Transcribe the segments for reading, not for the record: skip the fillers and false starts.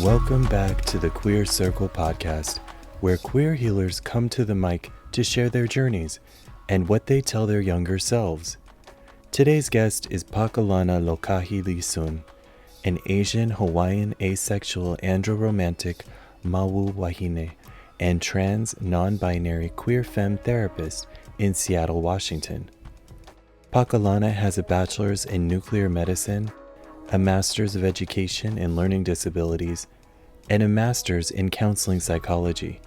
Welcome back to the Queer Circle podcast, where queer healers come to the mic to share their journeys and what they tell their younger selves. Today's guest is Pakalana Lokahi Li-Sun, an Asian Hawaiian asexual andro-romantic Mahu Wahine and trans non-binary queer femme therapist in Seattle, Washington. Pakalana has a bachelor's in nuclear medicine, a master's of education in learning disabilities, and a master's in counseling psychology.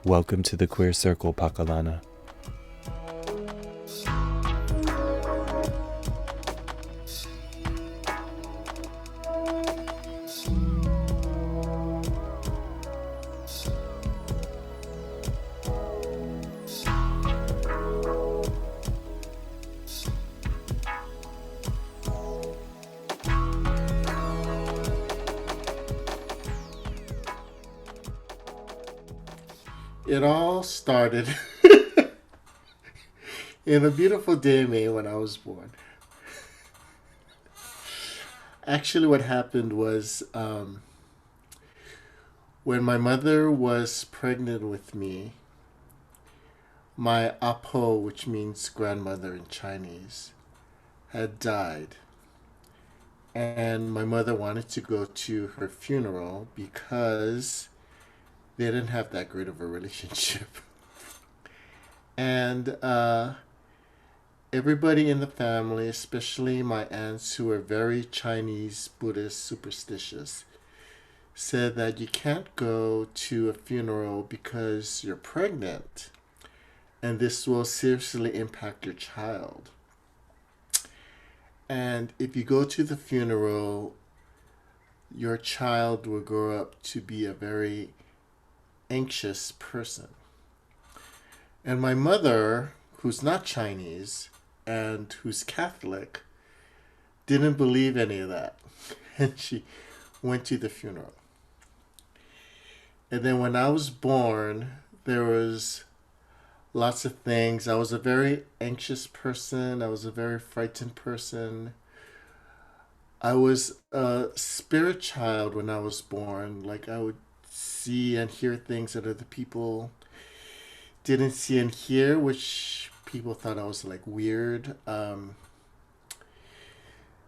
Welcome to the Queer Circle, Pakalana. It all started in a beautiful day in May when I was born. Actually, what happened was when my mother was pregnant with me, my apo, which means grandmother in Chinese, had died. And my mother wanted to go to her funeral because they didn't have that great of a relationship. And everybody in the family, especially my aunts who are very Chinese Buddhist superstitious, said that you can't go to a funeral because you're pregnant and this will seriously impact your child. And if you go to the funeral, your child will grow up to be a very anxious person. And my mother, who's not Chinese and who's Catholic, didn't believe any of that. And she went to the funeral. And then when I was born, there was lots of things. I was a very anxious person. I was a very frightened person. I was a spirit child when I was born. Like, I would see and hear things that other people didn't see and hear, which people thought I was like weird.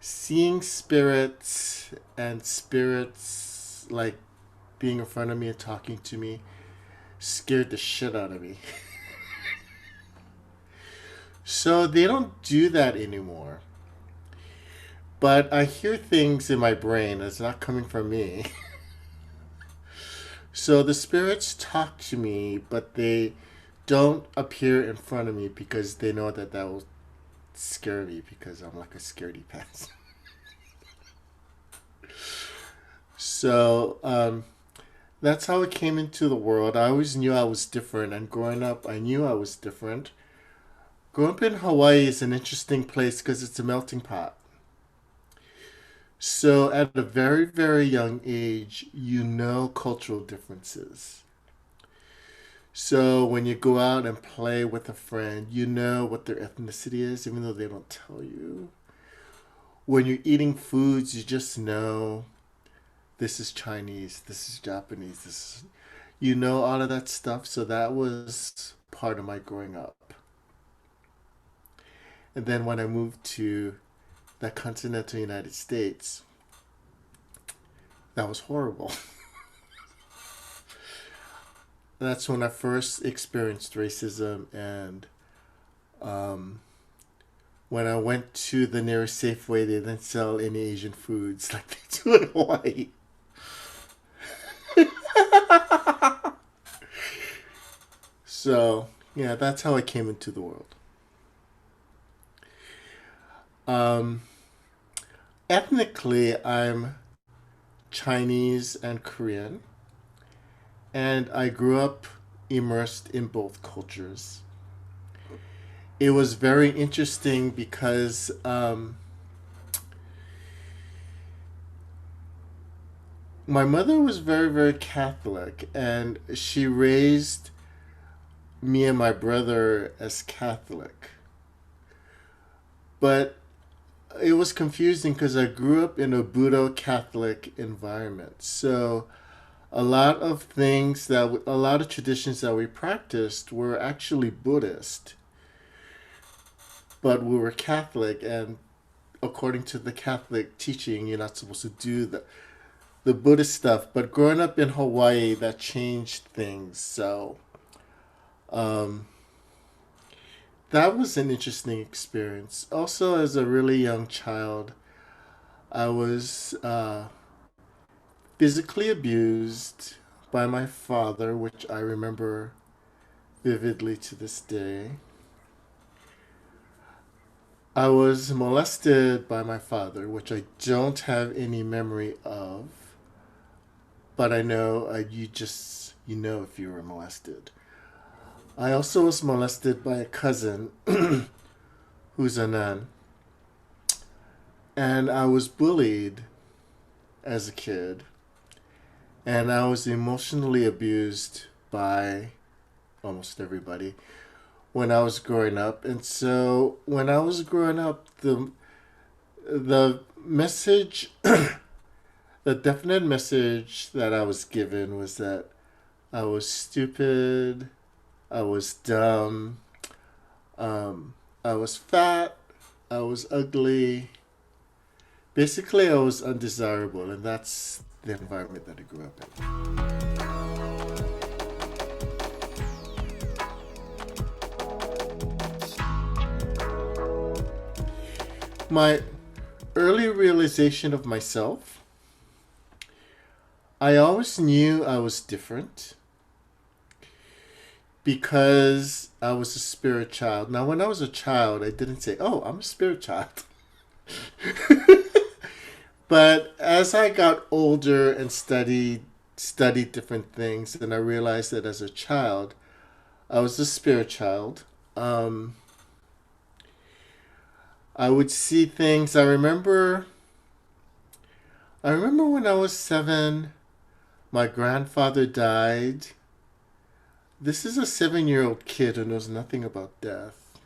Seeing spirits and spirits like being in front of me and talking to me scared the shit out of me. So they don't do that anymore. But I hear things in my brain that's not coming from me. So the spirits talk to me, but they don't appear in front of me because they know that will scare me because I'm like a scaredy pants. So that's how it came into the world. I always knew I was different, and growing up, I knew I was different. Growing up in Hawaii is an interesting place because it's a melting pot. So at a very, very young age, you know cultural differences. So when you go out and play with a friend, you know what their ethnicity is, even though they don't tell you. When you're eating foods, you just know this is Chinese, this is Japanese, you know all of that stuff. So that was part of my growing up. And then when I moved to the continental United States, that was horrible. That's when I first experienced racism, and when I went to the nearest Safeway, they didn't sell any Asian foods like they do in Hawaii. So, yeah, that's how I came into the world. Ethnically, I'm Chinese and Korean, and I grew up immersed in both cultures. It was very interesting because my mother was very, very Catholic, and she raised me and my brother as Catholic. But it was confusing because I grew up in a Buddha Catholic environment. So a lot of traditions that we practiced were actually Buddhist, but we were Catholic, and according to the Catholic teaching, you're not supposed to do the Buddhist stuff. But growing up in Hawaii, that changed things. So um, that was an interesting experience. Also, as a really young child, I was physically abused by my father, which I remember vividly to this day. I was molested by my father, which I don't have any memory of, but I know you know if you were molested. I also was molested by a cousin who's a nun, and I was bullied as a kid, and I was emotionally abused by almost everybody when I was growing up. And so when I was growing up, the message, the definite message that I was given was that I was stupid, I was dumb, I was fat, I was ugly. Basically, I was undesirable, and that's the environment that I grew up in. My early realization of myself, I always knew I was different because I was a spirit child. Now, when I was a child, I didn't say, "Oh, I'm a spirit child." But as I got older and studied different things, then I realized that as a child, I was a spirit child. Um, I would see things. I remember when I was 7, my grandfather died. This is a 7-year-old kid who knows nothing about death.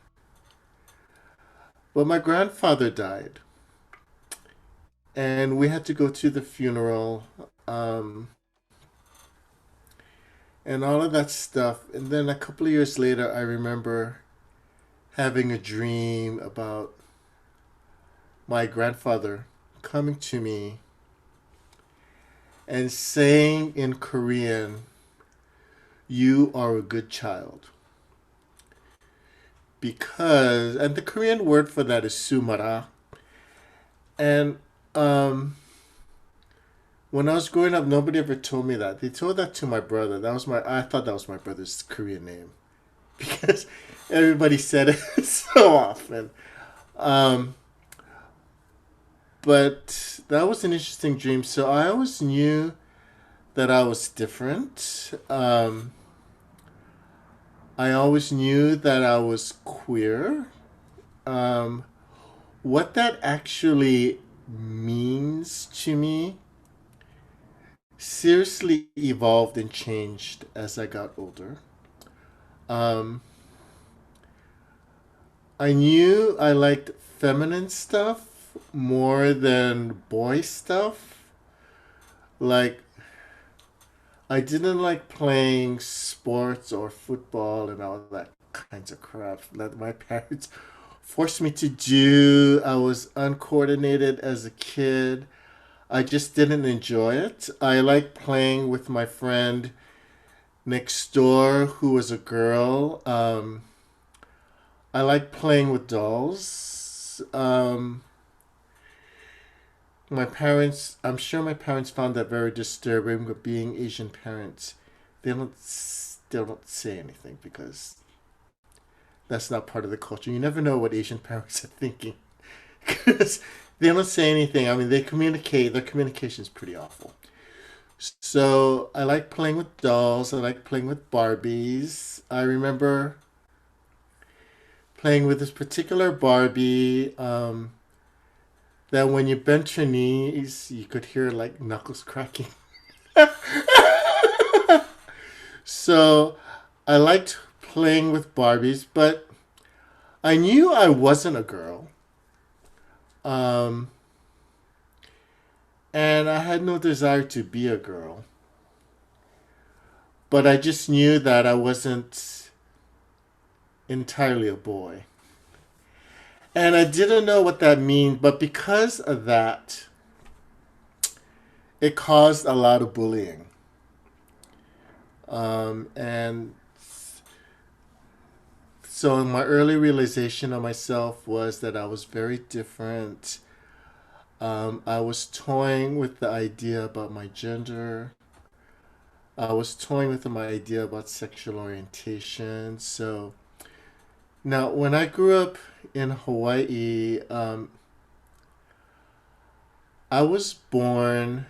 But my grandfather died, and we had to go to the funeral, um, and all of that stuff. And then a couple of years later, I remember having a dream about my grandfather coming to me and saying in Korean, "You are a good child." And the Korean word for that is sumara. And um, when I was growing up, nobody ever told me that. They told that to my brother. I thought that was my brother's Korean name because everybody said it so often. Um, but that was an interesting dream. So I always knew that I was different. I always knew that I was queer. Um, what that actually means to me seriously evolved and changed as I got older. Um, I knew I liked feminine stuff more than boy stuff. Like, I didn't like playing sports or football and all that kinds of crap that my parents forced me to do. I was uncoordinated as a kid. I just didn't enjoy it. I liked playing with my friend next door who was a girl. I liked playing with dolls. I'm sure my parents found that very disturbing, but being Asian parents, they don't say anything because that's not part of the culture. You never know what Asian parents are thinking because they don't say anything. I mean, they communicate. Their communication is pretty awful. So I like playing with dolls. I like playing with Barbies. I remember playing with this particular Barbie. That when you bent your knees, you could hear like knuckles cracking. So I liked playing with Barbies, but I knew I wasn't a girl. Um, and I had no desire to be a girl, but I just knew that I wasn't entirely a boy. And I didn't know what that means, but because of that, it caused a lot of bullying. And so my early realization of myself was that I was very different. I was toying with the idea about my gender. I was toying with my idea about sexual orientation. So now, when I grew up in Hawaii, I was born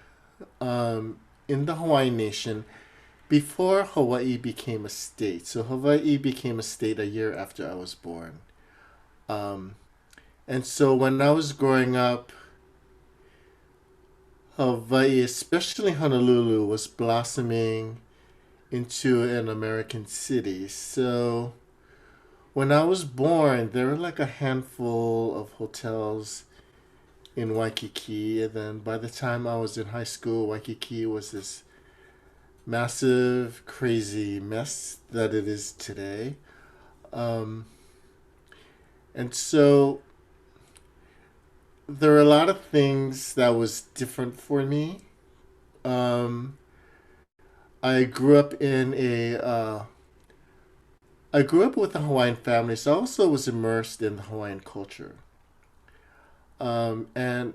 in the Hawaiian Nation before Hawaii became a state. So Hawaii became a state a year after I was born. Um, and so when I was growing up, Hawaii, especially Honolulu, was blossoming into an American city. So when I was born, there were like a handful of hotels in Waikiki. And then by the time I was in high school, Waikiki was this massive, crazy mess that it is today. Um, and so there are a lot of things that was different for me. Um, I grew up in I grew up with a Hawaiian family, so I also was immersed in the Hawaiian culture. And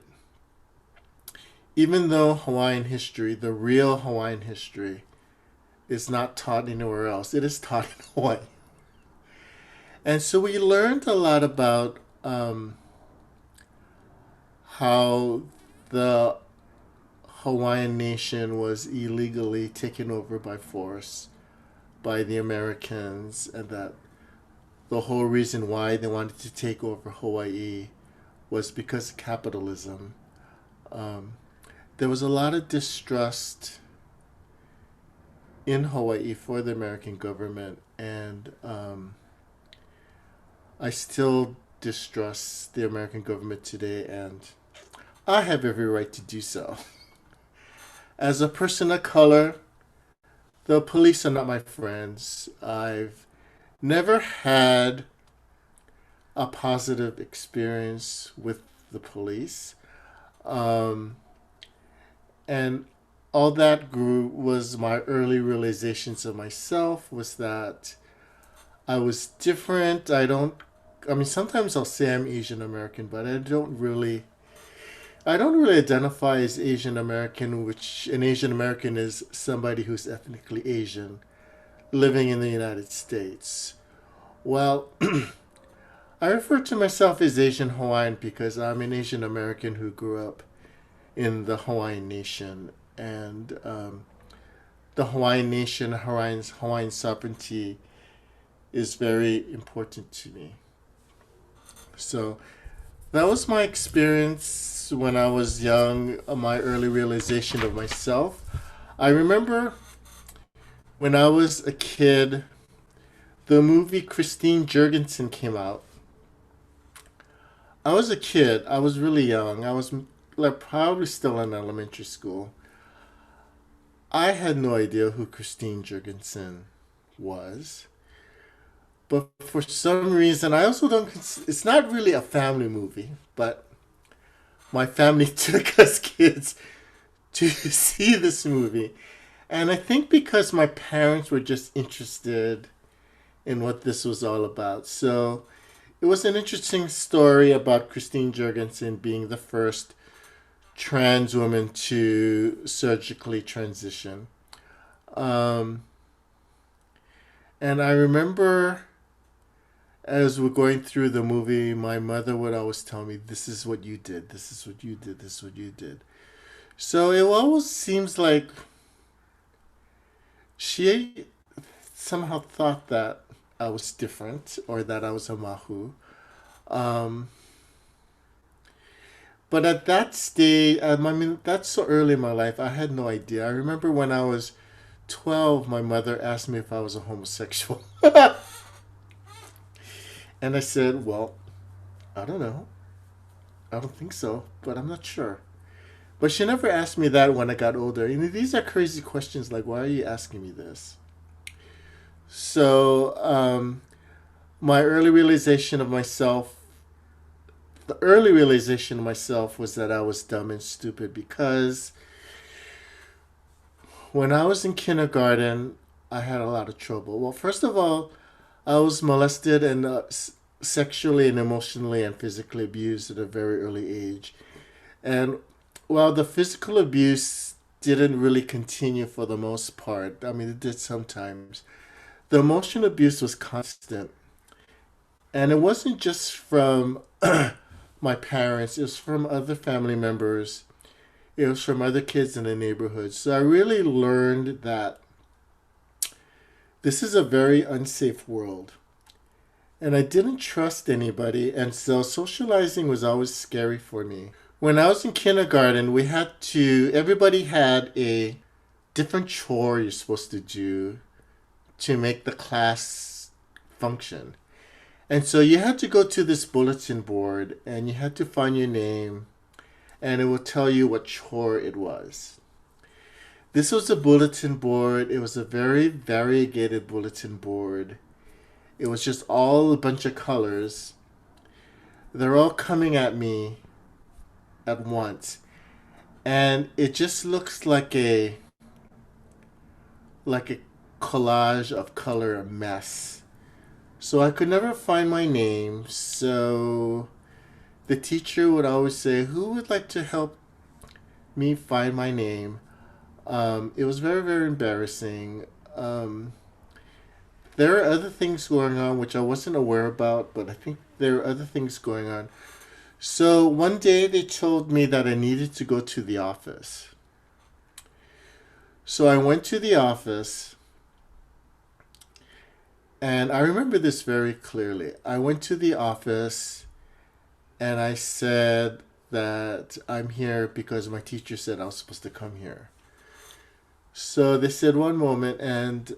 even though Hawaiian history, the real Hawaiian history, is not taught anywhere else, it is taught in Hawaii. And so we learned a lot about how the Hawaiian nation was illegally taken over by force by the Americans, and that the whole reason why they wanted to take over Hawaii was because of capitalism. Um, there was a lot of distrust in Hawaii for the American government, and I still distrust the American government today, and I have every right to do so. As a person of color, the police are not my friends. I've never had a positive experience with the police. Um, and all that grew was my early realizations of myself was that I was different. I mean, sometimes I'll say I'm Asian American, but I don't really identify as Asian American, which an Asian American is somebody who's ethnically Asian living in the United States. Well, I refer to myself as Asian Hawaiian because I'm an Asian American who grew up in the Hawaiian Nation. And the Hawaiian Nation, Hawaiian sovereignty is very important to me. So that was my experience when I was young, my early realization of myself. I remember when I was a kid, the movie Christine Jurgensen came out. I was a kid. I was really young. I was like probably still in elementary school. I had no idea who Christine Jurgensen was. But for some reason, I also don't. It's not really a family movie, but my family took us kids to see this movie. And I think because my parents were just interested in what this was all about. So it was an interesting story about Christine Jurgensen being the first trans woman to surgically transition. Um, and I remember as we're going through the movie, my mother would always tell me, "This is what you did, this is what you did, this is what you did." So it always seems like she somehow thought that I was different or that I was a Mahu. Um, but at that stage, I mean, that's so early in my life, I had no idea. I remember when I was 12, my mother asked me if I was a homosexual. And I said, well, I don't know. I don't think so, but I'm not sure. But she never asked me that when I got older. These are crazy questions. Like, why are you asking me this? So, my early realization of myself, the early realization of myself was that I was dumb and stupid because when I was in kindergarten, I had a lot of trouble. Well, first of all, I was molested and sexually and emotionally and physically abused at a very early age. And while the physical abuse didn't really continue for the most part, I mean, it did sometimes, the emotional abuse was constant. And it wasn't just from my parents, it was from other family members, it was from other kids in the neighborhood. So I really learned that this is a very unsafe world. And I didn't trust anybody, and so socializing was always scary for me. When I was in kindergarten, everybody had a different chore you're supposed to do to make the class function. And so you had to go to this bulletin board and you had to find your name and it would tell you what chore it was. This was a bulletin board. It was a very variegated bulletin board. It was just all a bunch of colors. They're all coming at me at once. And it just looks like a collage of color mess. So I could never find my name. So the teacher would always say, "Who would like to help me find my name?" It was very, very embarrassing. There are other things going on which I wasn't aware about, but I think there are other things going on. So one day they told me that I needed to go to the office. So I went to the office, and I remember this very clearly. I went to the office and I said that I'm here because my teacher said I was supposed to come here. So they said one moment, and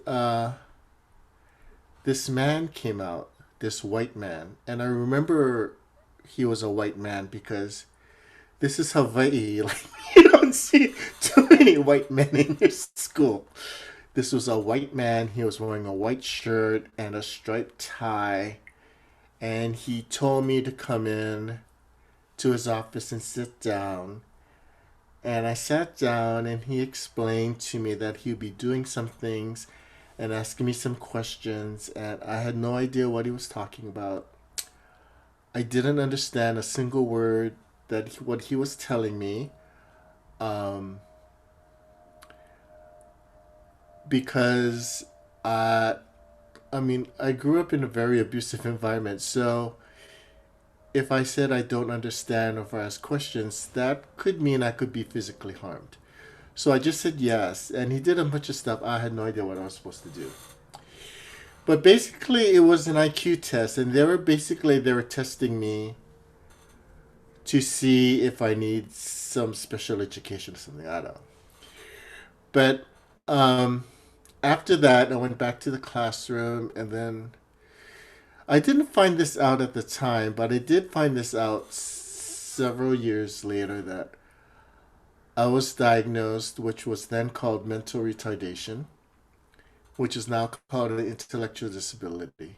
this man came out, this white man. And I remember he was a white man because this is Hawaii. Like, you don't see too many white men in your school. This was a white man. He was wearing a white shirt and a striped tie. And he told me to come in to his office and sit down. And I sat down and he explained to me that he'd be doing some things and asking me some questions. And I had no idea what he was talking about. I didn't understand a single word what he was telling me. Um, because I grew up in a very abusive environment. So if I said I don't understand or if I ask questions, that could mean I could be physically harmed. So I just said yes, and he did a bunch of stuff. I had no idea what I was supposed to do. But basically, it was an IQ test, and they were testing me to see if I need some special education or something. I don't know. But um, after that, I went back to the classroom, and then I didn't find this out at the time, but I did find this out several years later that I was diagnosed, which was then called mental retardation, which is now called an intellectual disability,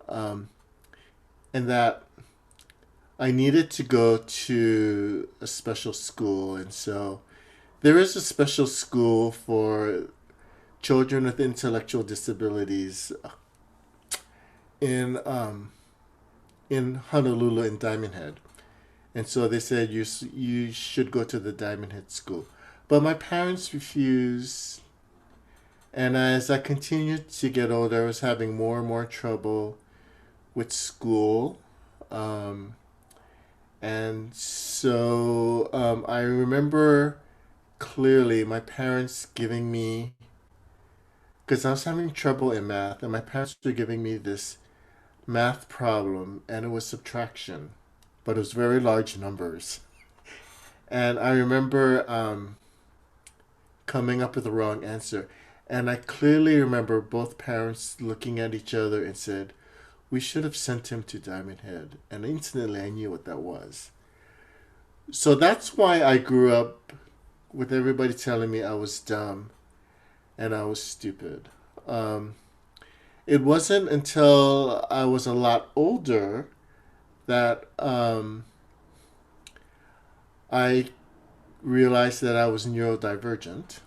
um, and that I needed to go to a special school. And so there is a special school for children with intellectual disabilities in Honolulu in Diamond Head. And so they said you should go to the Diamond Head school. But my parents refused. And as I continued to get older, I was having more and more trouble with school. Um, and so I remember clearly my parents giving me, because I was having trouble in math, and my parents were giving me this math problem, and it was subtraction, but it was very large numbers. And I remember coming up with the wrong answer. And I clearly remember both parents looking at each other and said, "We should have sent him to Diamond Head." And instantly I knew what that was. So that's why I grew up with everybody telling me I was dumb and I was stupid. Um, it wasn't until I was a lot older that I realized that I was neurodivergent.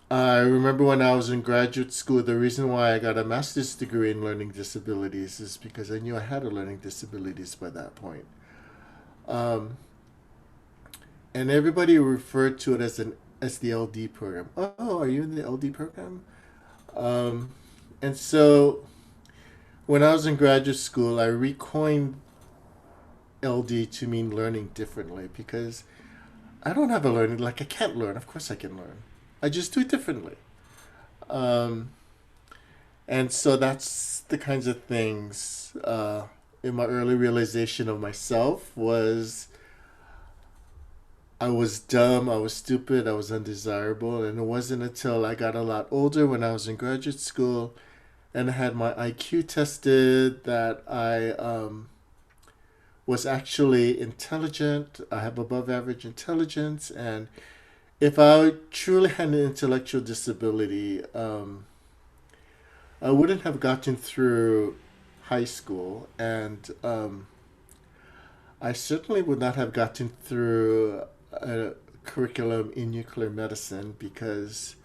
I remember when I was in graduate school, the reason why I got a master's degree in learning disabilities is because I knew I had a learning disabilities by that point. Um, and everybody referred to it as the LD program. Oh, are you in the LD program? Um, and so when I was in graduate school, I recoined LD to mean learning differently because I don't have a learning, like I can't learn. Of course I can learn. I just do it differently. Um, and so that's the kinds of things in my early realization of myself was I was dumb, I was stupid, I was undesirable. And it wasn't until I got a lot older when I was in graduate school and I had my IQ tested that I was actually intelligent. I have above average intelligence. And if I truly had an intellectual disability, I wouldn't have gotten through high school. And I certainly would not have gotten through a curriculum in nuclear medicine because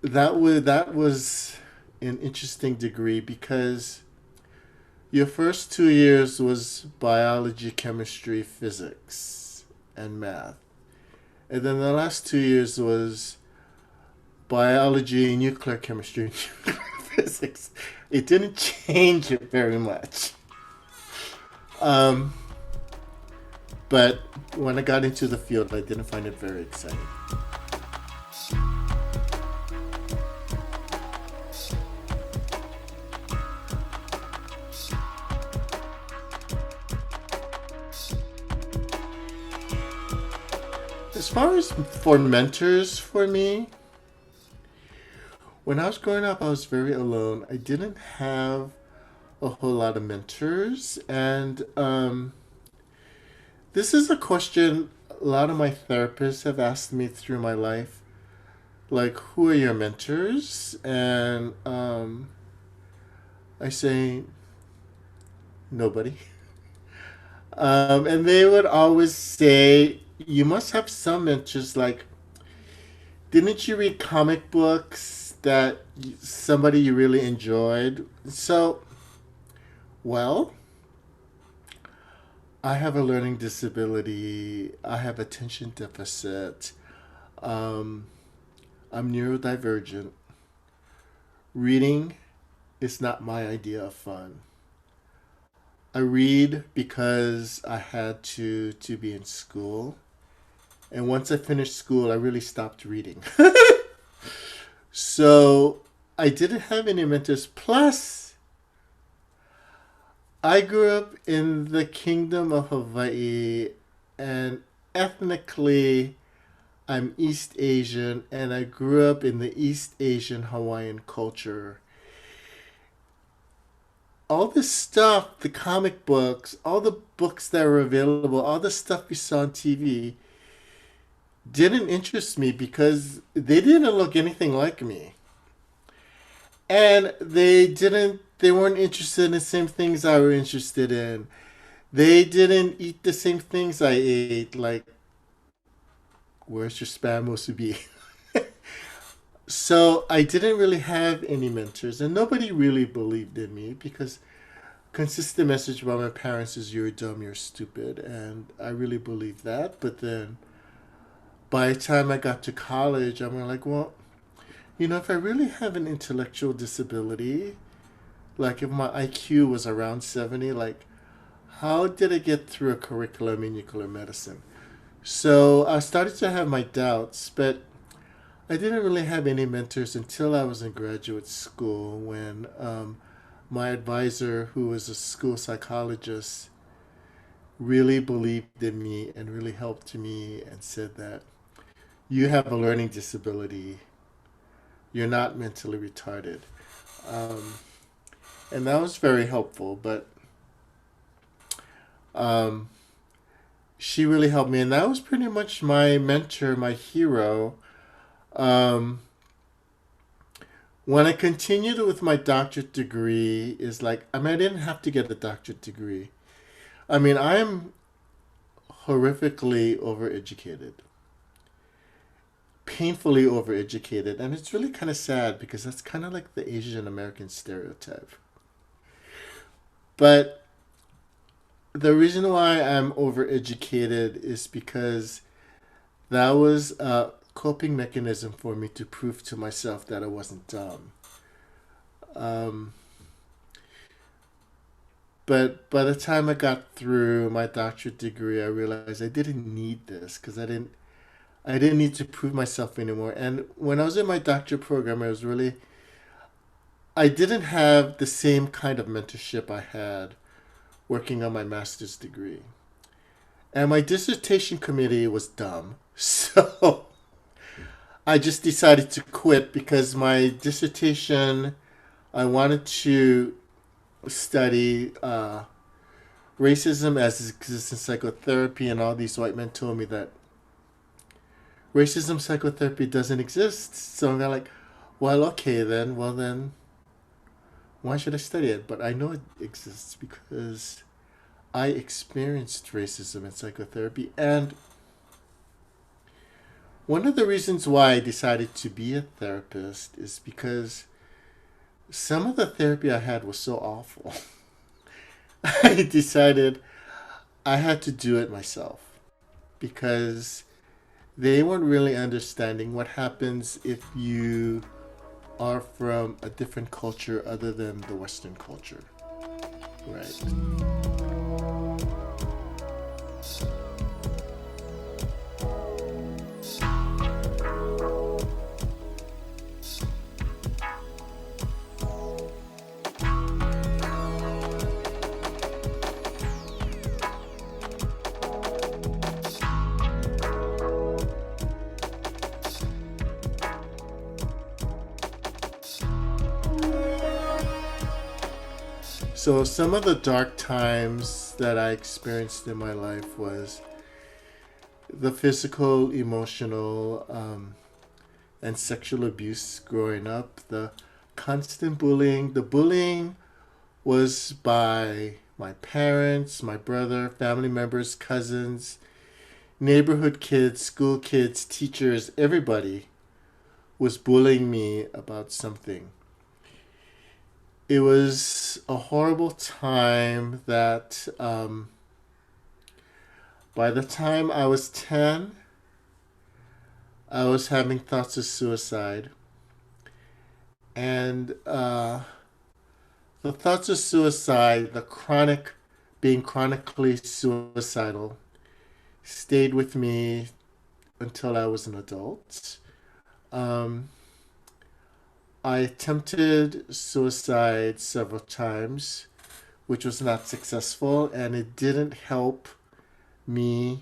that was an interesting degree because your first 2 years was biology, chemistry, physics, and math. And then the last 2 years was biology, nuclear chemistry, nuclear physics. It didn't change it very much. Um, but when I got into the field, I didn't find it very exciting. As far as for mentors for me, when I was growing up, I was very alone. I didn't have a whole lot of mentors. And this is a question a lot of my therapists have asked me through my life. Like, who are your mentors? And I say, nobody. And they would always say, you must have some mentors. Like, didn't you read comic books that somebody you really enjoyed? So, well, I have a learning disability. I have attention deficit. Um, I'm neurodivergent. Reading is not my idea of fun. I read because I had to be in school. And once I finished school, I really stopped reading. So I didn't have any mentors. Plus, I grew up in the kingdom of Hawaii, and ethnically, I'm East Asian, and I grew up in the East Asian Hawaiian culture. All this stuff, the comic books, all the books that were available, all the stuff we saw on TV didn't interest me because they didn't look anything like me. And they weren't interested in the same things I were interested in. They didn't eat the same things I ate, like where's your spam musubi? So I didn't really have any mentors, and nobody really believed in me because consistent message about my parents is you're dumb, you're stupid, and I really believed that. But then by the time I got to college, I'm like, well, if I really have an intellectual disability, like if my IQ was around 70, like how did I get through a curriculum in nuclear medicine? So I started to have my doubts, but I didn't really have any mentors until I was in graduate school when my advisor, who was a school psychologist, really believed in me and really helped me and said that you have a learning disability. You're not mentally retarded. Um, and that was very helpful. But Um, she really helped me, and that was pretty much my mentor, my hero. Um, when I continued with my doctorate degree, is like, I mean, I didn't have to get a doctorate degree. I mean, I'm horrifically overeducated, painfully overeducated, and it's really kind of sad because that's kind of like the Asian American stereotype. But the reason why I'm overeducated is because that was a coping mechanism for me to prove to myself that I wasn't dumb. Um, but by the time I got through my doctorate degree, I realized I didn't need this because I didn't need to prove myself anymore. And when I was in my doctorate program, I didn't have the same kind of mentorship I had working on my master's degree. And my dissertation committee was dumb. So I just decided to quit because my dissertation, I wanted to study racism as it exists in psychotherapy, and all these white men told me that racism psychotherapy doesn't exist. So I'm like, well, okay then. Well then, why should I study it? But I know it exists because I experienced racism in psychotherapy, and one of the reasons why I decided to be a therapist is because some of the therapy I had was so awful. I decided I had to do it myself because they weren't really understanding what happens if you are from a different culture other than the Western culture. Right. So some of the dark times that I experienced in my life was the physical, emotional, and sexual abuse growing up, the constant bullying. The bullying was by my parents, my brother, family members, cousins, neighborhood kids, school kids, teachers, everybody was bullying me about something. It was a horrible time that by the time I was 10, I was having thoughts of suicide. And the thoughts of suicide, being chronically suicidal, stayed with me until I was an adult. Um, I attempted suicide several times, which was not successful, and it didn't help me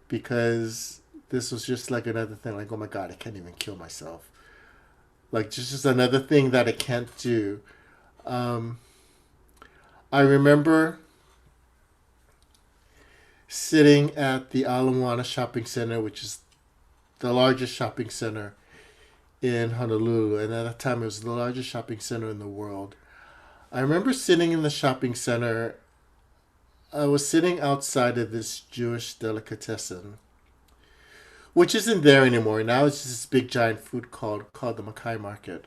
because this was just like another thing like, oh my God, I can't even kill myself. Like, just another thing that I can't do. Um, I remember sitting at the Ala Moana Shopping Center, which is the largest shopping center in Honolulu, and at that time it was the largest shopping center in the world. I remember sitting in the shopping center. I was sitting outside of this Jewish delicatessen, which isn't there anymore. Now it's just this big giant food called the Makai Market.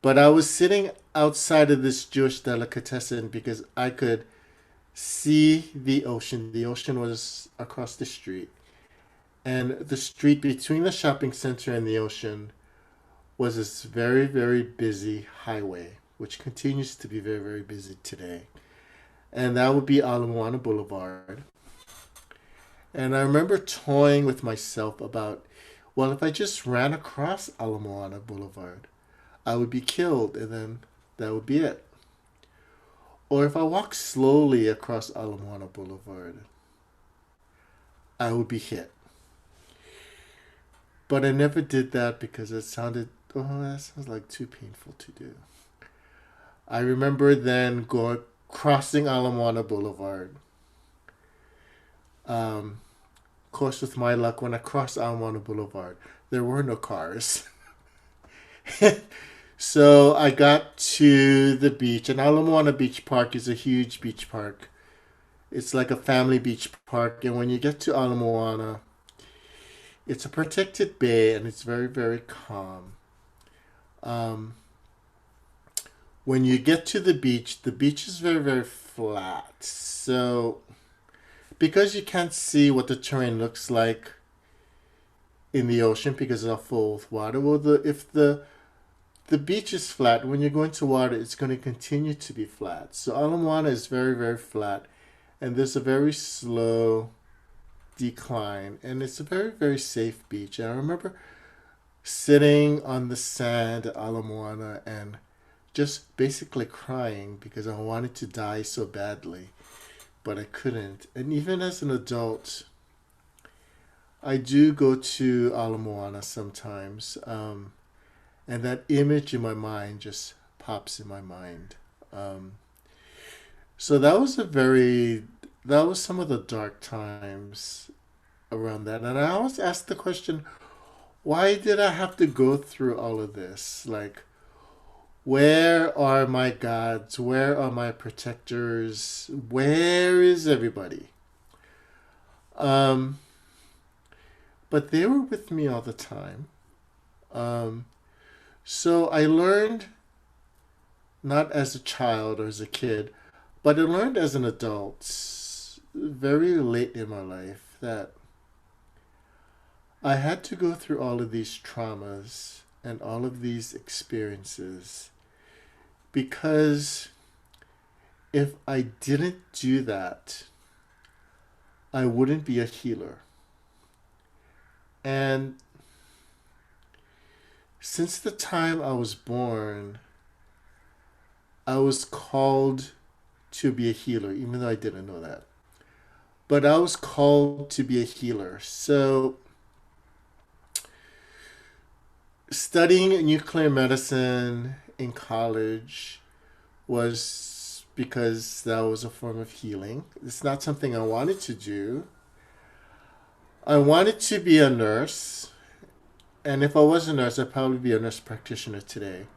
But I was sitting outside of this Jewish delicatessen because I could see the ocean. The ocean was across the street. And the street between the shopping center and the ocean was this very, very busy highway, which continues to be very, very busy today. And that would be Ala Moana Boulevard. And I remember toying with myself about, well, if I just ran across Ala Moana Boulevard, I would be killed, and then that would be it. Or if I walked slowly across Ala Moana Boulevard, I would be hit. But I never did that because it sounded, oh, that sounds like too painful to do. I remember then crossing Ala Moana Boulevard, Of course, with my luck, when I crossed Almana Boulevard, there were no cars. So I got to the beach, and Ala Moana Beach Park is a huge beach park. It's like a family beach park, and when you get to Ala Moana, it's a protected bay, and it's very, very calm. Um, when you get to the beach is very, very flat. So because you can't see what the terrain looks like in the ocean because it's all full with water, well, if the beach is flat, when you go into water, it's going to continue to be flat. So Ala Moana is very, very flat, and there's a very slow decline, and it's a very, very safe beach. And I remember sitting on the sand at Ala Moana and just basically crying because I wanted to die so badly, but I couldn't. And even as an adult, I do go to Ala Moana sometimes, and that image in my mind just pops in my mind. Um, so that was some of the dark times around that. And I always ask the question, why did I have to go through all of this? Like, where are my gods? Where are my protectors? Where is everybody? Um, but they were with me all the time. Um, so I learned not as a child or as a kid, but I learned as an adult very late in my life that I had to go through all of these traumas and all of these experiences because if I didn't do that, I wouldn't be a healer. And since the time I was born, I was called to be a healer, even though I didn't know that. But I was called to be a healer. So studying nuclear medicine in college was because that was a form of healing. It's not something I wanted to do. I wanted to be a nurse, and if I was a nurse, I'd probably be a nurse practitioner today.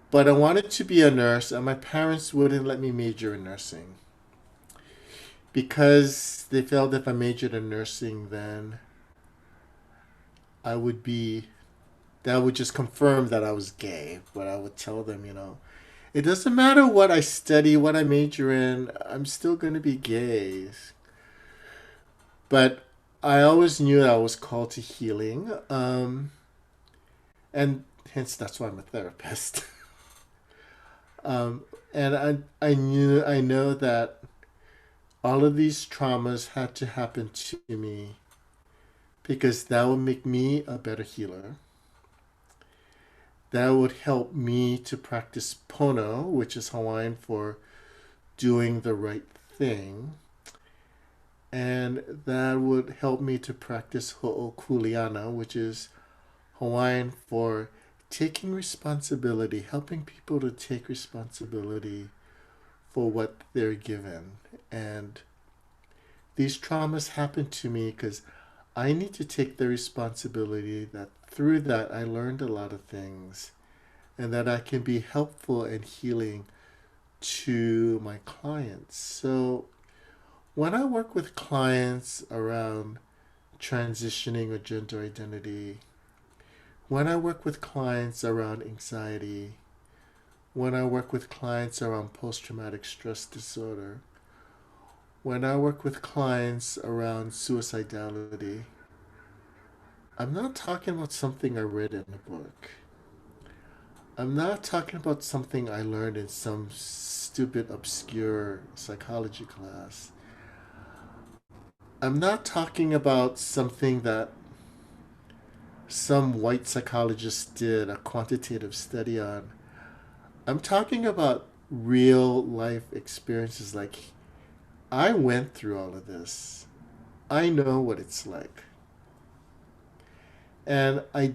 But I wanted to be a nurse, and my parents wouldn't let me major in nursing because they felt if I majored in nursing, then I would be, that would just confirm that I was gay. But I would tell them, it doesn't matter what I study, what I major in, I'm still going to be gay. But I always knew I was called to healing, and hence that's why I'm a therapist. And I know that all of these traumas had to happen to me because that would make me a better healer. That would help me to practice pono, which is Hawaiian for doing the right thing. And that would help me to practice ho'okuleana, which is Hawaiian for taking responsibility, helping people to take responsibility for what they're given. And these traumas happen to me because I need to take the responsibility that through that I learned a lot of things and that I can be helpful and healing to my clients. So when I work with clients around transitioning or gender identity, when I work with clients around anxiety, when I work with clients around post-traumatic stress disorder, when I work with clients around suicidality, I'm not talking about something I read in a book. I'm not talking about something I learned in some stupid, obscure psychology class. I'm not talking about something that some white psychologist did a quantitative study on. I'm talking about real life experiences. Like, I went through all of this. I know what it's like. And I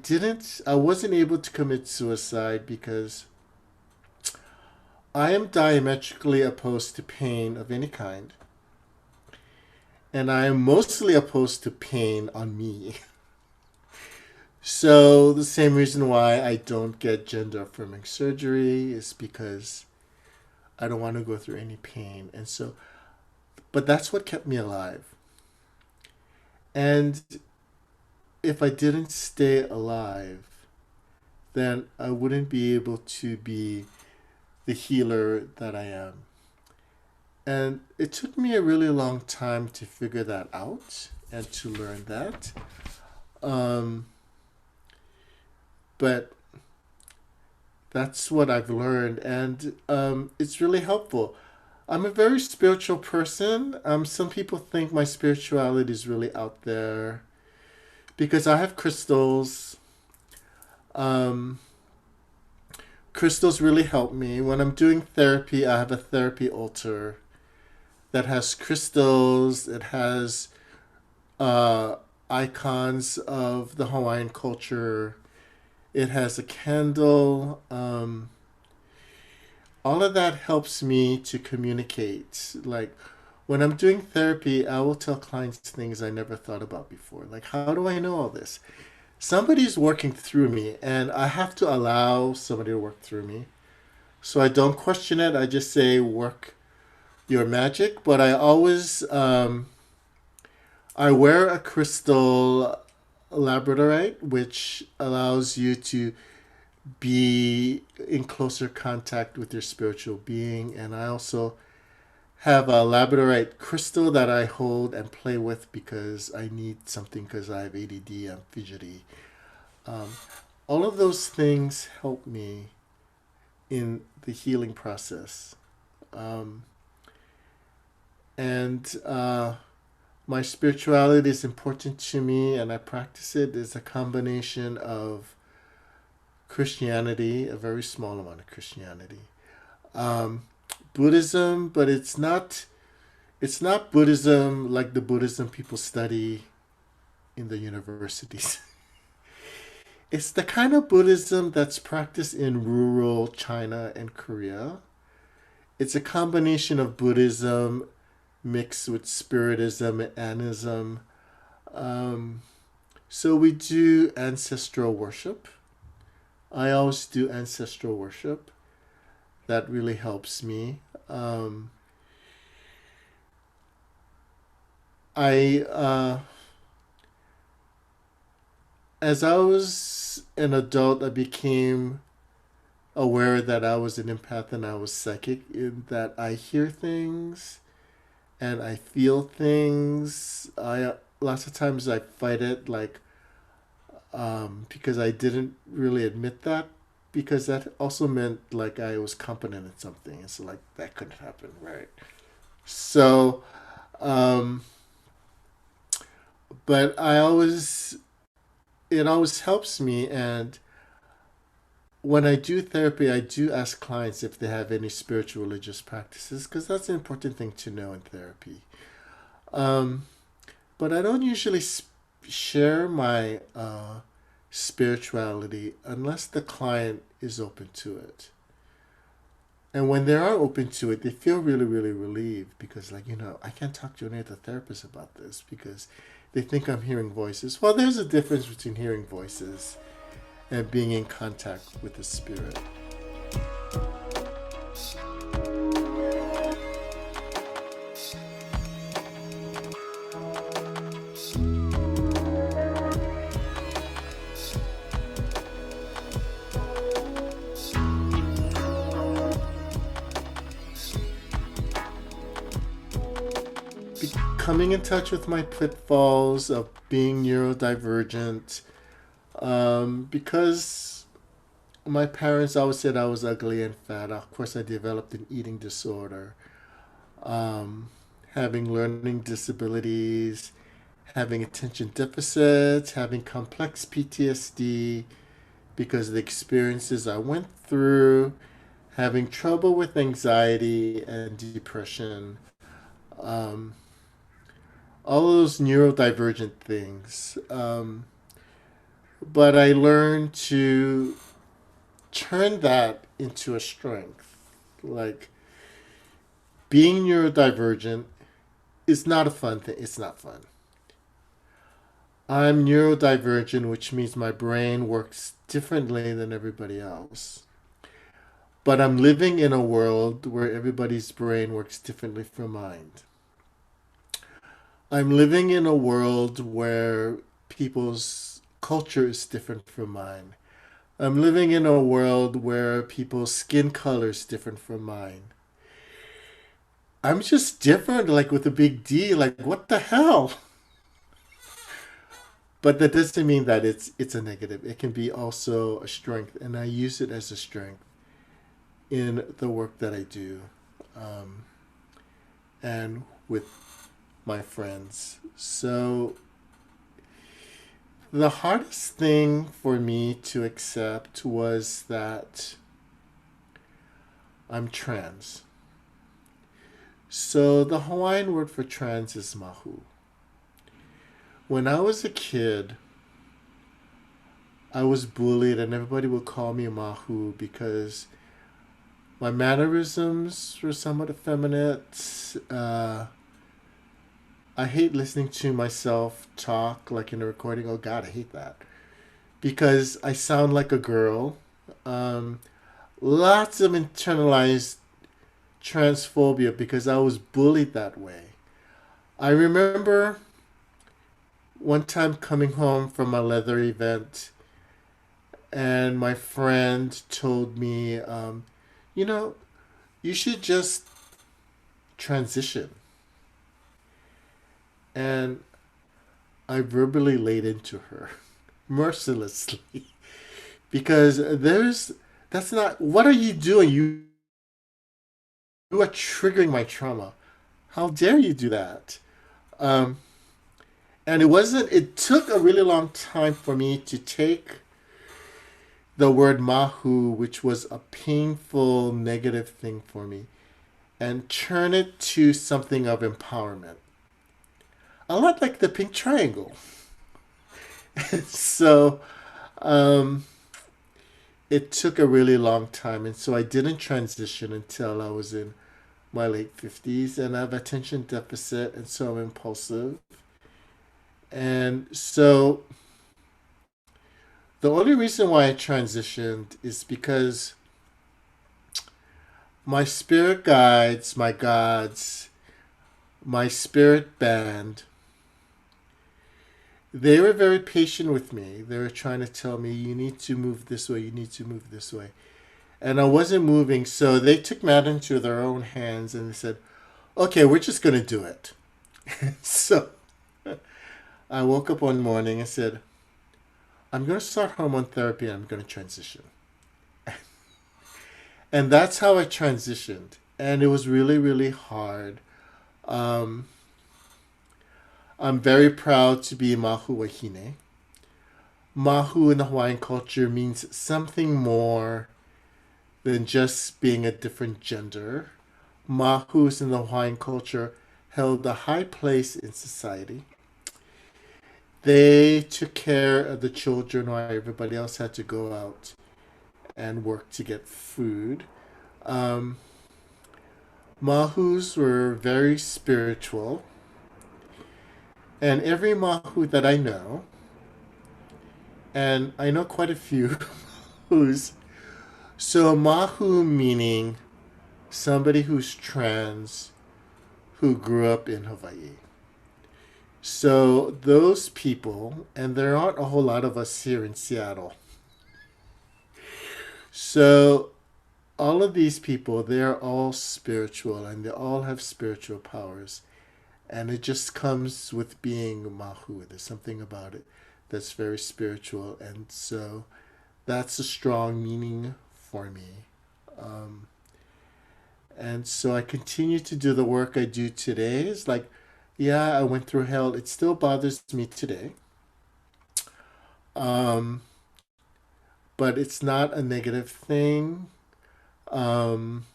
wasn't able to commit suicide because I am diametrically opposed to pain of any kind. and I am mostly opposed to pain on me. So the same reason why I don't get gender affirming surgery is because I don't want to go through any pain. And so, but that's what kept me alive. And if I didn't stay alive, then I wouldn't be able to be the healer that I am. And it took me a really long time to figure that out and to learn that. Um, but that's what I've learned, and it's really helpful. I'm a very spiritual person. Some people think my spirituality is really out there because I have crystals. Um, Crystals really help me. When I'm doing therapy, I have a therapy altar that has crystals. It has uh, icons of the Hawaiian culture. It has a candle. All of that helps me to communicate. Like when I'm doing therapy, I will tell clients things I never thought about before. Like, how do I know all this? Somebody's working through me, and I have to allow somebody to work through me. So I don't question it. I just say, work your magic. But I always, I wear a crystal labradorite, which allows you to be in closer contact with your spiritual being. And I also have a labradorite crystal that I hold and play with because I need something because I have ADD, I'm fidgety. Um, all of those things help me in the healing process. Um, and my spirituality is important to me, and I practice it. It's a combination of Christianity, a very small amount of Christianity, um, Buddhism, but it's not Buddhism like the Buddhism people study in the universities. It's the kind of Buddhism that's practiced in rural China and Korea. It's a combination of Buddhism mixed with Spiritism and Anism. Um, so we do ancestral worship. I always do ancestral worship. That really helps me. I As I was an adult, I became aware that I was an empath and I was psychic, in that I hear things and I feel things. I Lots of times I fight it, like because I didn't really admit that, because that also meant like I was competent at something. And so like that couldn't happen, right? So, um, but it always helps me. And when I do therapy, I do ask clients if they have any spiritual religious practices because that's an important thing to know in therapy. Um, but I don't usually share my spirituality unless the client is open to it. And when they are open to it, they feel really, really relieved because, like, I can't talk to any other therapist about this because they think I'm hearing voices. Well, there's a difference between hearing voices and being in contact with the spirit. Coming in touch with my pitfalls of being neurodivergent, because my parents always said I was ugly and fat. Of course, I developed an eating disorder, having learning disabilities, having attention deficits, having complex PTSD because of the experiences I went through, having trouble with anxiety and depression. Um, all those neurodivergent things. But I learned to turn that into a strength. Like being neurodivergent It's not a fun thing. It's not fun. I'm neurodivergent, which means my brain works differently than everybody else. But I'm living in a world where everybody's brain works differently from mine. I'm living in a world where people's culture is different from mine. I'm living in a world where people's skin color is different from mine. I'm just different, like with a big D. Like, what the hell? But that doesn't mean that it's a negative. It can be also a strength, and I use it as a strength in the work that I do, um, and with my friends. So the hardest thing for me to accept was that I'm trans. So the Hawaiian word for trans is Mahu. When I was a kid, I was bullied and everybody would call me Mahu because my mannerisms were somewhat effeminate. I hate listening to myself talk like in a recording. Oh God, I hate that. Because I sound like a girl. Um, Lots of internalized transphobia because I was bullied that way. I remember one time coming home from a leather event and my friend told me, you know, you should just transition. And I verbally laid into her mercilessly because that's not, what are you doing? You are triggering my trauma. How dare you do that? Um, and it took a really long time for me to take the word Mahu, which was a painful negative thing for me, and turn it to something of empowerment. A lot like the pink triangle. So um, it took a really long time. And so I didn't transition until I was in my late 50s. And I have attention deficit, and so I'm impulsive. And so the only reason why I transitioned is because my spirit guides, my gods, my spirit band, they were very patient with me. They were trying to tell me, you need to move this way, you need to move this way. And I wasn't moving, so they took matters into their own hands and they said, okay, we're just going to do it. So I woke up one morning and said, I'm going to start hormone therapy and I'm going to transition. And that's how I transitioned. And it was really, really hard. Um, I'm very proud to be Mahu Wahine. Mahu in the Hawaiian culture means something more than just being a different gender. Mahus in the Hawaiian culture held a high place in society. They took care of the children while everybody else had to go out and work to get food. Um, Mahus were very spiritual, and every Mahu that I know, and I know quite a few Mahus, so Mahu meaning somebody who's trans who grew up in Hawaii. So those people, and there aren't a whole lot of us here in Seattle. So all of these people, they're all spiritual and they all have spiritual powers. And it just comes with being Mahu. There's something about it that's very spiritual. And so that's a strong meaning for me. Um, and so I continue to do the work I do today. It's like, yeah, I went through hell. It still bothers me today. Um, but it's not a negative thing. Um,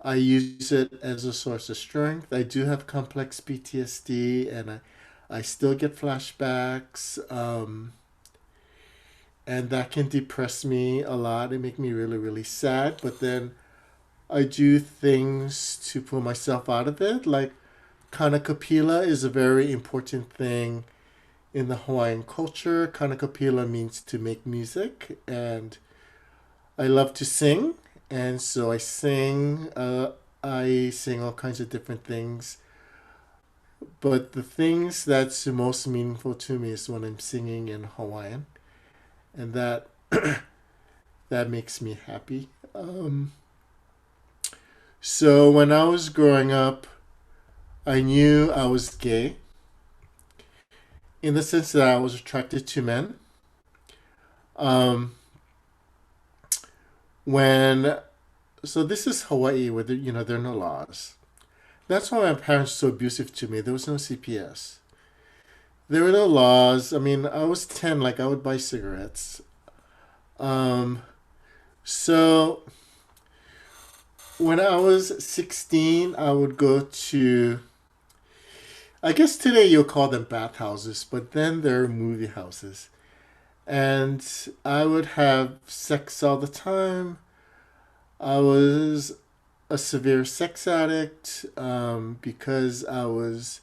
I use it as a source of strength. I do have complex PTSD and I still get flashbacks. And that can depress me a lot and make me really, really sad. But then I do things to pull myself out of it, like Kanakapila is a very important thing in the Hawaiian culture. Kanakapila means to make music, and I love to sing, and so I sing. I sing all kinds of different things, but the things that's the most meaningful to me is when I'm singing in Hawaiian, and that makes me happy. So when I was growing up, I knew I was gay in the sense that I was attracted to men. Um, when so this is Hawaii, where there are no laws. That's why my parents were so abusive to me. There was no CPS. There were no laws. I mean, I was 10, like I would buy cigarettes. Um, so when I was 16, I would go to, I guess today you'll call them bathhouses, but then they're movie houses. And I would have sex all the time. I was a severe sex addict because I was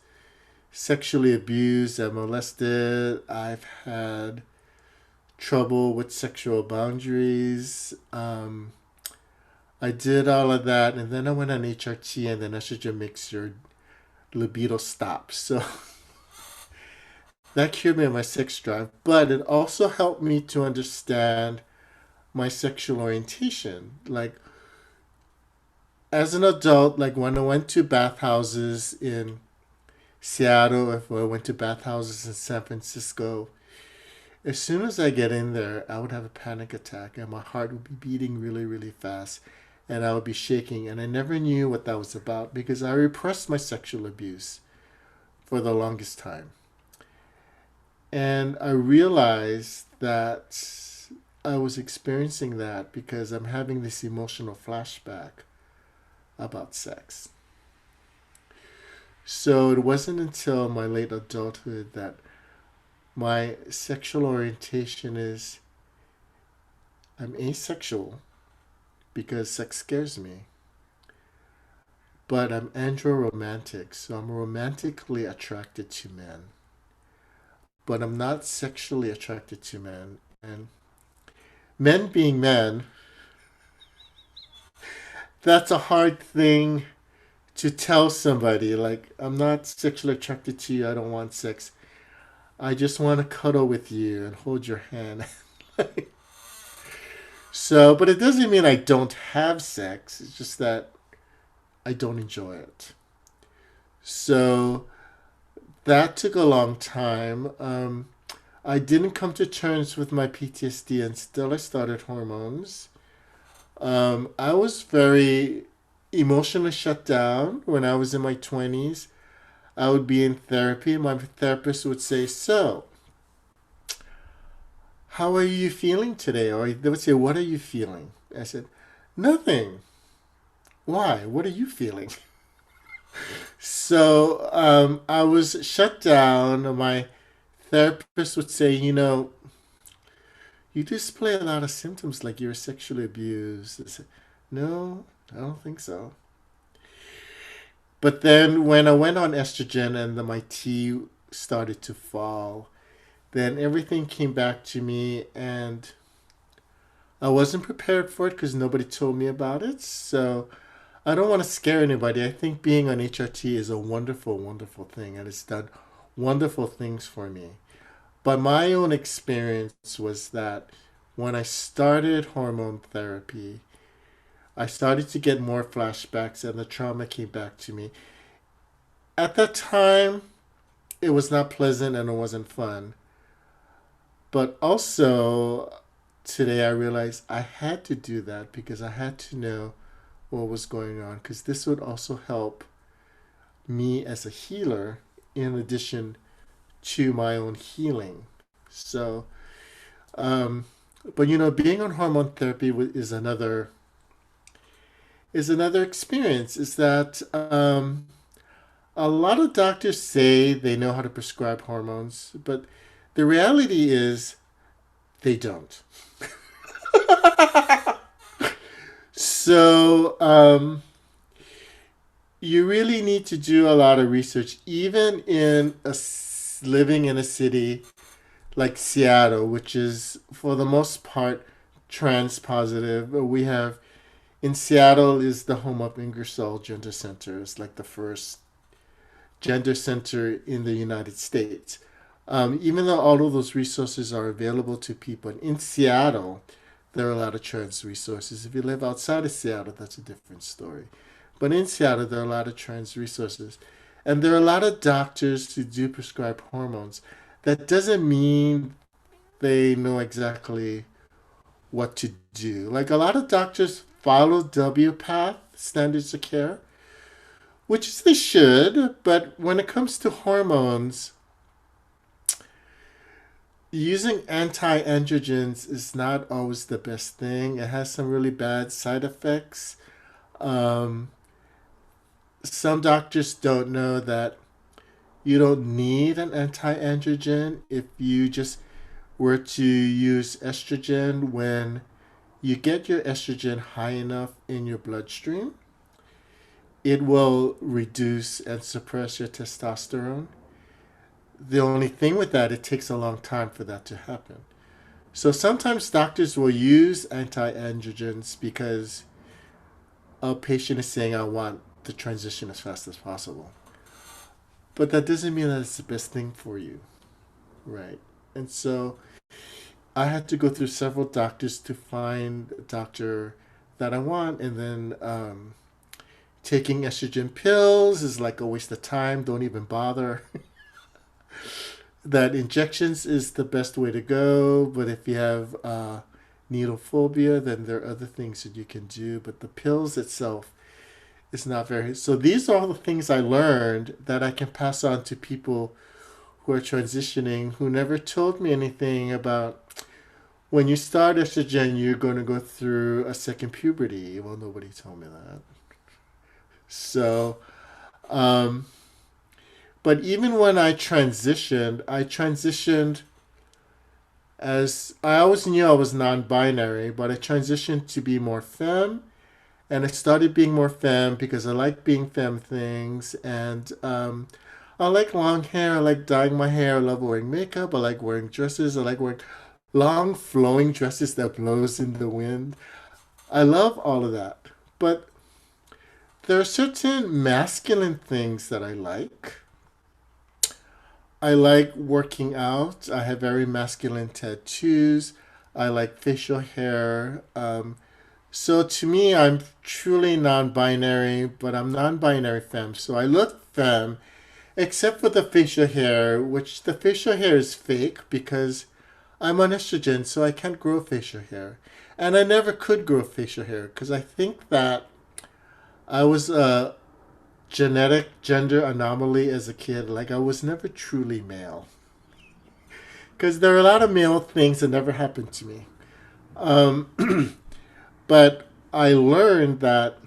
sexually abused and molested. I've had trouble with sexual boundaries. I did all of that, and then I went on HRT, and then estrogen makes your libido stop. So that cured me of my sex drive, but it also helped me to understand my sexual orientation. Like, as an adult, like when I went to bathhouses in Seattle, if I went to bathhouses in San Francisco, as soon as I get in there, I would have a panic attack and my heart would be beating really, really fast and I would be shaking. And I never knew what that was about because I repressed my sexual abuse for the longest time. And I realized that I was experiencing that because I'm having this emotional flashback about sex. So it wasn't until my late adulthood that my sexual orientation is I'm asexual because sex scares me. But I'm andro-romantic, so I'm romantically attracted to men. But I'm not sexually attracted to men. And men being men, that's a hard thing to tell somebody. Like, I'm not sexually attracted to you, I don't want sex. I just want to cuddle with you and hold your hand. So, but it doesn't mean I don't have sex. It's just that I don't enjoy it. So that took a long time. I didn't come to terms with my PTSD and still I started hormones. I was very emotionally shut down when I was in my 20s. I would be in therapy. My therapist would say, "So, how are you feeling today?" Or they would say, "What are you feeling?" I said, "Nothing." "Why? What are you feeling?" So I was shut down. My therapist would say, "You display a lot of symptoms like you're sexually abused." I said, "No, I don't think so." But then when I went on estrogen and my T started to fall, then everything came back to me and I wasn't prepared for it because nobody told me about it. So I don't want to scare anybody. I think being on HRT is a wonderful, wonderful thing and it's done wonderful things for me. But my own experience was that when I started hormone therapy, I started to get more flashbacks and the trauma came back to me. At that time, it was not pleasant and it wasn't fun. But also, today I realized I had to do that because I had to know what was going on because this would also help me as a healer in addition to my own healing. So, um, but being on hormone therapy is another experience. Is that a lot of doctors say they know how to prescribe hormones, but the reality is they don't. So, you really need to do a lot of research, even in living in a city like Seattle, which is for the most part trans positive. We have in Seattle is the home of Ingersoll Gender Center. It's like the first gender center in the United States. Even though all of those resources are available to people in Seattle, there are a lot of trans resources. If you live outside of Seattle, that's a different story. But in Seattle, there are a lot of trans resources. And there are a lot of doctors who do prescribe hormones. That doesn't mean they know exactly what to do. Like a lot of doctors follow WPATH, standards of care, which is they should, but when it comes to hormones, using anti-androgens is not always the best thing. It has some really bad side effects. Um, some doctors don't know that you don't need an anti-androgen if you just were to use estrogen. When you get your estrogen high enough in your bloodstream, it will reduce and suppress your testosterone. The only thing with that, it takes a long time for that to happen. So sometimes doctors will use anti-androgens because a patient is saying, I want the transition as fast as possible. But that doesn't mean that it's the best thing for you, right? And so I had to go through several doctors to find a doctor that I want. And then taking estrogen pills is like a waste of time. Don't even bother. That injections is the best way to go. But if you have needle phobia, then there are other things that you can do. But the pills itself is not very. So these are all the things I learned that I can pass on to people who are transitioning who never told me anything about when you start estrogen, you're going to go through a second puberty. Well, nobody told me that. So, um, but even when I transitioned as I always knew I was non binary, but I transitioned to be more femme. And I started being more femme because I like being femme things. And I like long hair. I like dyeing my hair. I love wearing makeup. I like wearing dresses. I like wearing long flowing dresses that blows in the wind. I love all of that. But there are certain masculine things that I like. I like working out. I have very masculine tattoos. I like facial hair. So to me, I'm truly non-binary, but I'm non-binary femme. So I look femme, except for the facial hair, which the facial hair is fake because I'm on estrogen, so I can't grow facial hair. And I never could grow facial hair because I think that I was a genetic gender anomaly as a kid. Like I was never truly male. Because there are a lot of male things that never happened to me. But I learned that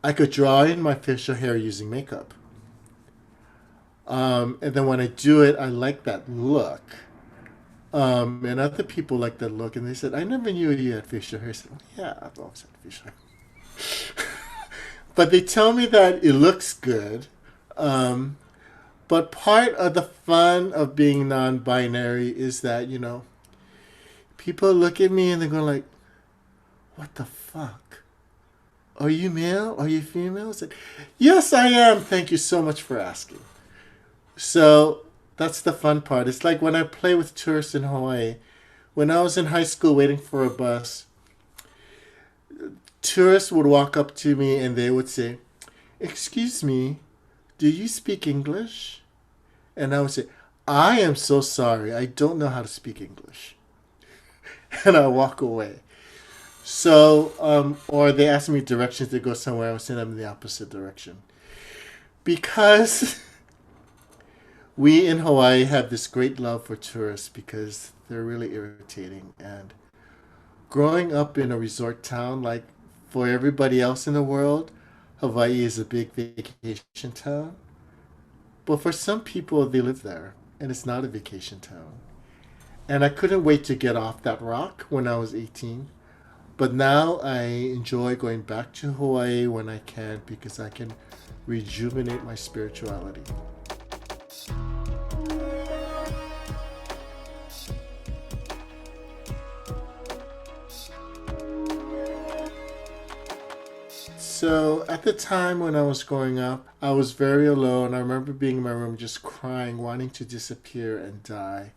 I could draw in my facial hair using makeup. And then when I do it, I like that look. And other people like that look, and they said, "I never knew you had facial hair." I said, well, "Yeah, I've always had facial hair." But they tell me that it looks good. Um, but part of the fun of being non-binary is that people look at me and they go like, "What the fuck? Are you male? Are you female?" I said, "Yes, I am. Thank you so much for asking." So that's the fun part. It's like when I play with tourists in Hawaii. When I was in high school waiting for a bus, tourists would walk up to me and they would say, "Excuse me, do you speak English?" And I would say, "I am so sorry. I don't know how to speak English." And I walk away. So, or they ask me directions to go somewhere, I would send them in the opposite direction. Because we in Hawaii have this great love for tourists because they're really irritating. And growing up in a resort town, like for everybody else in the world, Hawaii is a big vacation town. But for some people, they live there and it's not a vacation town. And I couldn't wait to get off that rock when I was 18. But now I enjoy going back to Hawaii when I can because I can rejuvenate my spirituality. So at the time when I was growing up, I was very alone. I remember being in my room just crying, wanting to disappear and die.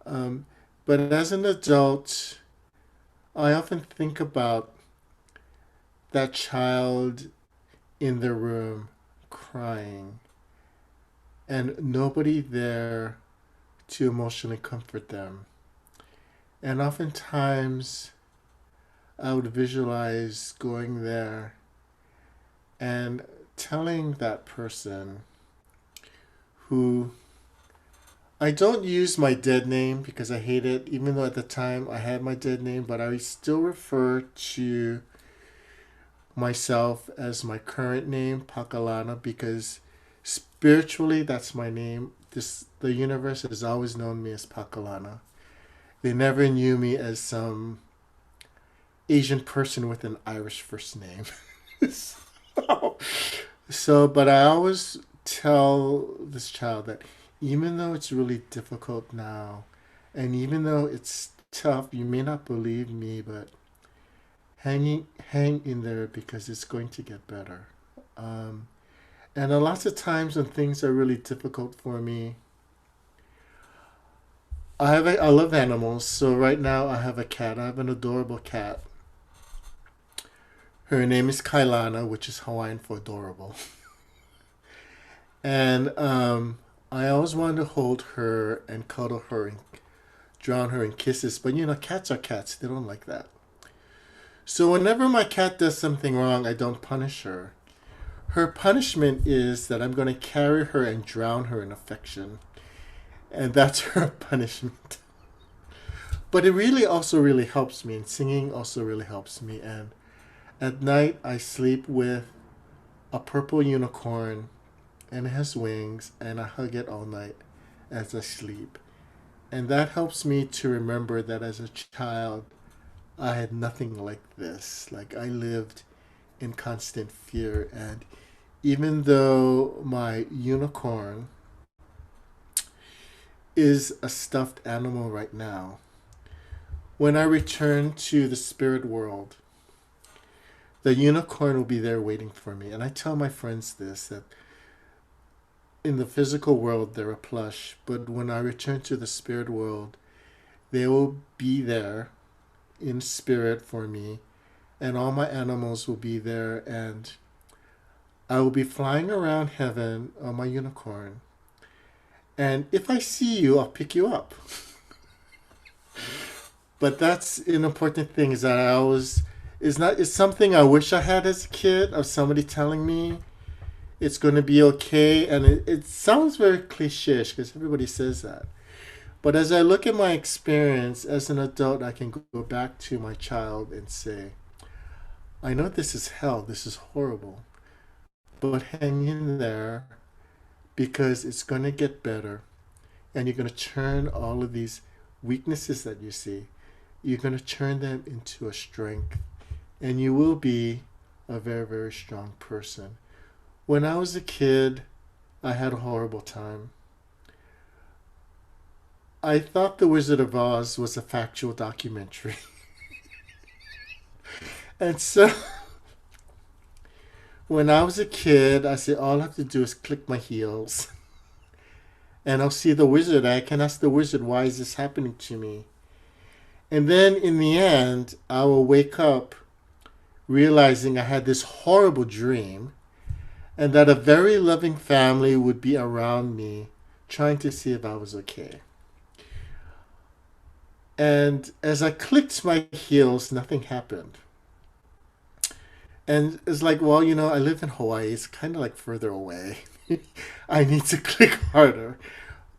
Um, but as an adult, I often think about that child in the room crying and nobody there to emotionally comfort them. And oftentimes I would visualize going there and telling that person who I don't use my dead name because I hate it, even though at the time I had my dead name, but I still refer to myself as my current name, Pakalana, because spiritually that's my name. The universe has always known me as Pakalana. They never knew me as some Asian person with an Irish first name. But I always tell this child that even though it's really difficult now, and even though it's tough, you may not believe me, but hang in there because it's going to get better. Um, and a lot of times when things are really difficult for me, I love animals. So right now I have a cat. I have an adorable cat. Her name is Kailana, which is Hawaiian for adorable. And I always wanted to hold her and cuddle her and drown her in kisses. But cats are cats. They don't like that. So whenever my cat does something wrong, I don't punish her. Her punishment is that I'm going to carry her and drown her in affection. And that's her punishment. But it really also really helps me. And singing also really helps me. And at night, I sleep with a purple unicorn, and it has wings, and I hug it all night as I sleep. And that helps me to remember that as a child, I had nothing like this. Like, I lived in constant fear. And even though my unicorn is a stuffed animal right now, when I return to the spirit world, the unicorn will be there waiting for me. And I tell my friends this, that in the physical world, they're a plush. But when I return to the spirit world, they will be there in spirit for me. And all my animals will be there. And I will be flying around heaven on my unicorn. And if I see you, I'll pick you up. But that's an important thing is that it's something I wish I had as a kid of somebody telling me it's going to be okay. And it sounds very cliche because everybody says that. But as I look at my experience as an adult, I can go back to my child and say, I know this is hell, this is horrible, but hang in there because it's going to get better. And you're going to turn all of these weaknesses that you see, you're going to turn them into a strength. And you will be a very, very strong person. When I was a kid, I had a horrible time. I thought The Wizard of Oz was a factual documentary. And so, when I was a kid, I said, all I have to do is click my heels. And I'll see the wizard. I can ask the wizard, why is this happening to me? And then in the end, I will wake up realizing I had this horrible dream and that a very loving family would be around me trying to see if I was okay. And as I clicked my heels, nothing happened. And it's like, well, I live in Hawaii. It's kind of like further away. I need to click harder.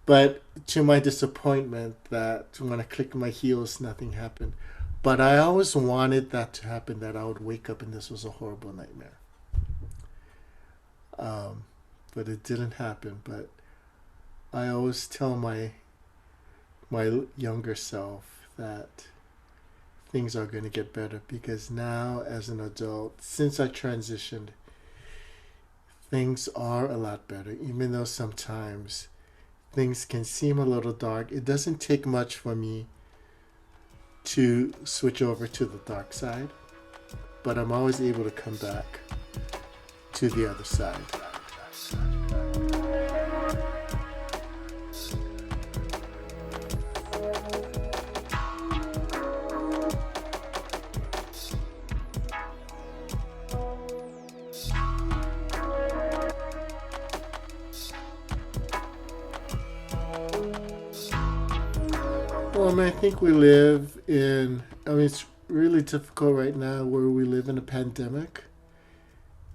But to my disappointment, that when I clicked my heels, nothing happened. But I always wanted that to happen, that I would wake up and this was a horrible nightmare. But it didn't happen. But I always tell my younger self that things are going to get better, because now as an adult, since I transitioned, things are a lot better. Even though sometimes things can seem a little dark, it doesn't take much for me to switch over to the dark side, but I'm always able to come back to the other side. I think we live in, it's really difficult right now where we live in a pandemic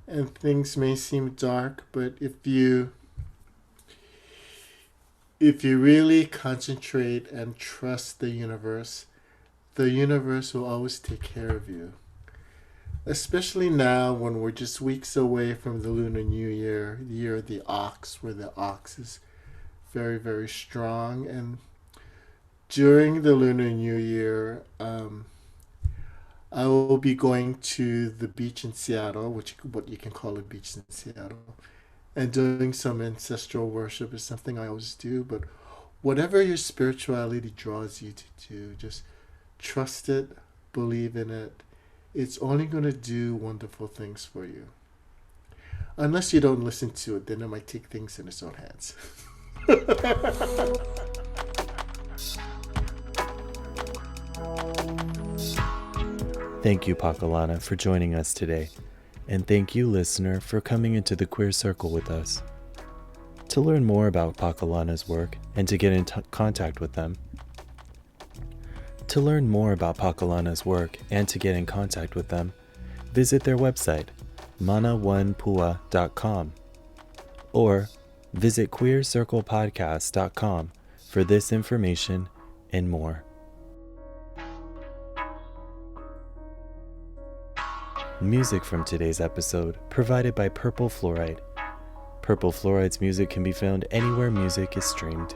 and things may seem dark, but if you really concentrate and trust the universe will always take care of you. Especially now when we're just weeks away from the Lunar New Year, the year of the ox, where the ox is very, very strong. And during the Lunar New Year, I will be going to the beach in Seattle, what you can call a beach in Seattle, and doing some ancestral worship is something I always do. But whatever your spirituality draws you to do, just trust it, believe in it. It's only going to do wonderful things for you. Unless you don't listen to it, then it might take things in its own hands. Thank you, Pakalana, for joining us today, and thank you, listener, for coming into the Queer Circle with us. To learn more about Pakalana's work and to get in contact with them, visit their website, manawanpua.com, or visit queercirclepodcast.com for this information and more. Music from today's episode provided by Purple Fluoride. Purple Fluoride's music can be found anywhere music is streamed.